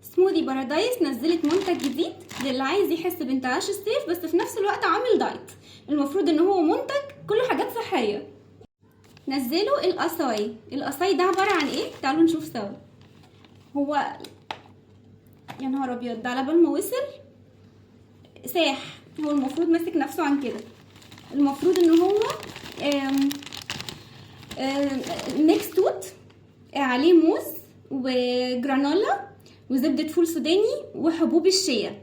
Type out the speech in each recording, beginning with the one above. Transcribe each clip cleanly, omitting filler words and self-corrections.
سموذي بارادايس نزلت منتج جديد للي عايز يحس بانتعاش الصيف بس في نفس الوقت عامل دايت. المفروض ان هو منتج كله حاجات صحيه. نزلوا القصاي. القصاي ده عباره عن ايه؟ تعالوا نشوف سوا. هو يا نهار ابيض، ده على بال ما وصل ساح. هو المفروض ماسك نفسه عن كده. المفروض ان هو ميكس توت عليه موز وجرانولا وزبدة فول سوداني وحبوب الشيا.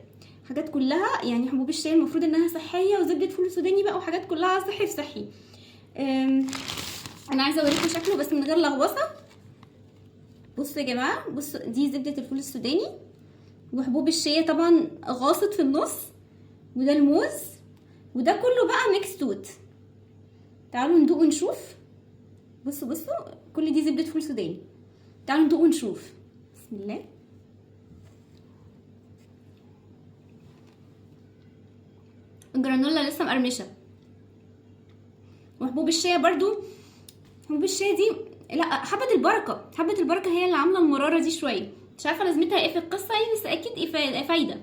حاجات كلها يعني حبوب الشيا المفروض انها صحية، وزبدة فول سوداني بقى، وحاجات كلها صحي في صحي. انا عايزة اوريكم شكله بس من غير لغوصة. بصوا يا جماعة، بصوا دي زبدة الفول السوداني وحبوب الشيا طبعا غاصت في النص، وده الموز، وده كله بقى ميكس توت. تعالوا ندوق ونشوف. بصوا بصوا، كل دي زبدة فول سوداني. تعالوا ندوق ونشوف. بسم الله. الجرانولا لسه مقرمشه، وحبوب الشيا برضو. حبوب الشيا دي لا، حبة البركة. حبة البركة هي اللي عاملة المرارة دي شوية. مش عارفة لازمتها ايه في القصة يعني، بس اكيد ايه فايدة.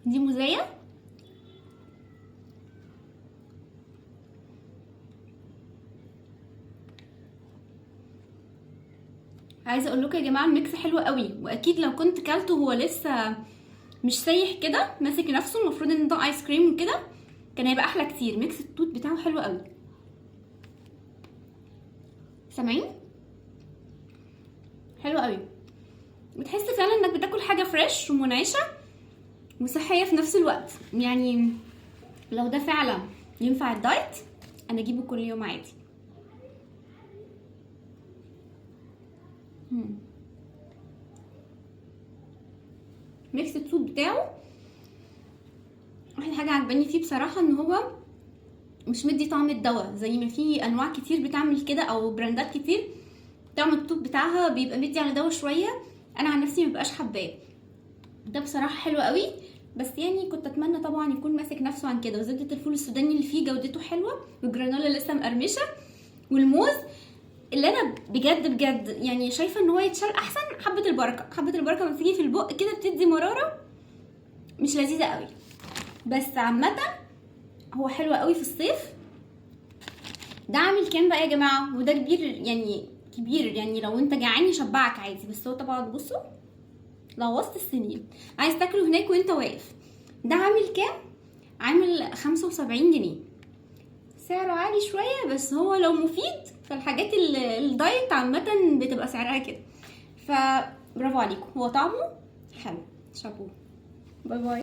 دي موزاية. عايزه اقول لكم يا جماعه الميكس حلو قوي، واكيد لو كنت كلته هو لسه مش سايح كده ماسك نفسه، المفروض ان ده ايس كريم وكده، كان هيبقى احلى كتير. ميكس التوت بتاعه حلو قوي. سامعين؟ حلو قوي. بتحس فعلا انك بتاكل حاجه فريش ومنعشه وصحيه في نفس الوقت. يعني لو ده فعلا ينفع الدايت انا اجيبه كل يوم عادي. ميكس التوت بتاعه احلى حاجه عجباني فيه بصراحه، ان هو مش مدي طعم الدواء زي ما في انواع كتير بتعمل كده او براندات كتير طعم التوت بتاعها بيبقى مدي على دواء شويه. انا عن نفسي مبقاش حباه. ده بصراحه حلو قوي، بس يعني كنت اتمنى طبعا يكون ماسك نفسه عن كده. وزبده الفول السوداني اللي فيه جودته حلوه، والجرانولا لسه مقرمشه، والموز اللي انا بجد يعني شايفه ان هو يتشال احسن حبه البركه. حبه البركه لما تيجي في البق كده بتدي مراره مش لذيذه قوي، بس عامه هو حلو قوي في الصيف. ده عامل كام بقى يا جماعه؟ وده كبير يعني، كبير يعني لو انت جعان يشبعك عادي. بس هو طبعا بصوا لو وسط السنين عايز تاكله هناك وانت واقف. ده عامل كام؟ عامل 75 جنيه. سعره عالي شويه، بس هو لو مفيد فالحاجات الدايت عامه بتبقى سعرها كده. فبرافو عليكم، هو طعمه حلو. شابوه. باي باي.